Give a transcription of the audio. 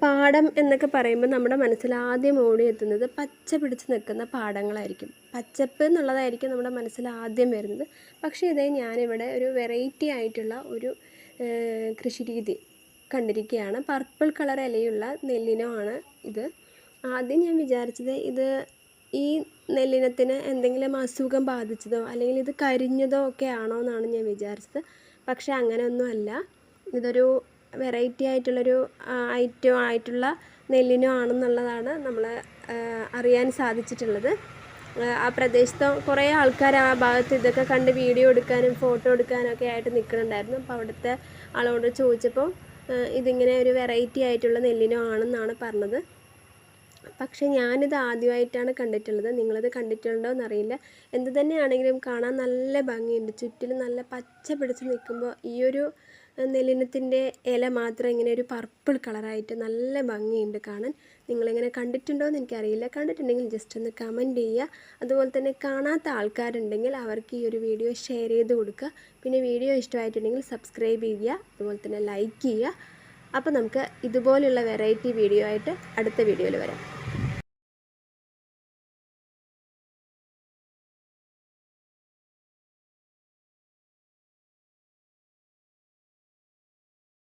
പാടം എന്നൊക്കെ പറയുമ്പോൾ നമ്മുടെ മനസ്സിൽ ആദ്യം ഓടിയെത്തുന്നത് പച്ച പിടിച്ച് നിൽക്കുന്ന പാടങ്ങളായിരിക്കും. പച്ചപ്പ് എന്നുള്ളതായിരിക്കും നമ്മുടെ മനസ്സിൽ ആദ്യം വരുന്നത്. പക്ഷേ ഇതേ ഞാനിവിടെ ഒരു വെറൈറ്റി ആയിട്ടുള്ള ഒരു കൃഷി രീതി കണ്ടിരിക്കുകയാണ്. പർപ്പിൾ കളർ ഇലയുള്ള നെല്ലിനമാണ് ഇത്. ആദ്യം ഞാൻ വിചാരിച്ചത് ഈ നെല്ലിനത്തിന് എന്തെങ്കിലും അസുഖം ബാധിച്ചതോ അല്ലെങ്കിൽ ഇത് കരിഞ്ഞതോ ഒക്കെ ആണോ എന്നാണ് ഞാൻ വിചാരിച്ചത്. പക്ഷേ അങ്ങനെയൊന്നുമല്ല. ഇതൊരു വെറൈറ്റി ആയിട്ടുള്ളൊരു ഐറ്റം ആയിട്ടുള്ള നെല്ലിനോ ആണെന്നുള്ളതാണ് നമ്മൾ അറിയാൻ സാധിച്ചിട്ടുള്ളത്. ആ പ്രദേശത്ത് കുറേ ആൾക്കാർ ആ ഭാഗത്ത് ഇതൊക്കെ കണ്ട് വീഡിയോ എടുക്കാനും ഫോട്ടോ എടുക്കാനും ഒക്കെ ആയിട്ട് നിൽക്കുന്നുണ്ടായിരുന്നു. അപ്പോൾ അവിടുത്തെ ആളോട് ചോദിച്ചപ്പോൾ ഇതിങ്ങനെ ഒരു വെറൈറ്റി ആയിട്ടുള്ള നെല്ലിനോ ആണെന്നാണ് പറഞ്ഞത്. പക്ഷേ ഞാനിത് ആദ്യമായിട്ടാണ് കണ്ടിട്ടുള്ളത്. നിങ്ങളത് കണ്ടിട്ടുണ്ടോ എന്നറിയില്ല. എന്ത് തന്നെയാണെങ്കിലും കാണാൻ നല്ല ഭംഗിയുണ്ട്. ചുറ്റിലും നല്ല പച്ച പിടിച്ച് നിൽക്കുമ്പോൾ ഈ ഒരു നെല്ലിനത്തിൻ്റെ ഇല മാത്രം ഇങ്ങനെ ഒരു പർപ്പിൾ കളറായിട്ട് നല്ല ഭംഗിയുണ്ട് കാണാൻ. നിങ്ങളിങ്ങനെ കണ്ടിട്ടുണ്ടോ എന്ന് എനിക്കറിയില്ല. കണ്ടിട്ടുണ്ടെങ്കിൽ ജസ്റ്റ് ഒന്ന് കമൻറ്റ് ചെയ്യുക. അതുപോലെ തന്നെ കാണാത്ത ആൾക്കാരുണ്ടെങ്കിൽ അവർക്ക് ഈ ഒരു വീഡിയോ ഷെയർ ചെയ്ത് കൊടുക്കുക. പിന്നെ വീഡിയോ ഇഷ്ടമായിട്ടുണ്ടെങ്കിൽ സബ്സ്ക്രൈബ് ചെയ്യുക, അതുപോലെ തന്നെ ലൈക്ക് ചെയ്യുക. അപ്പോൾ നമുക്ക് ഇതുപോലുള്ള വെറൈറ്റി വീഡിയോ ആയിട്ട് അടുത്ത വീഡിയോയിൽ വരാം.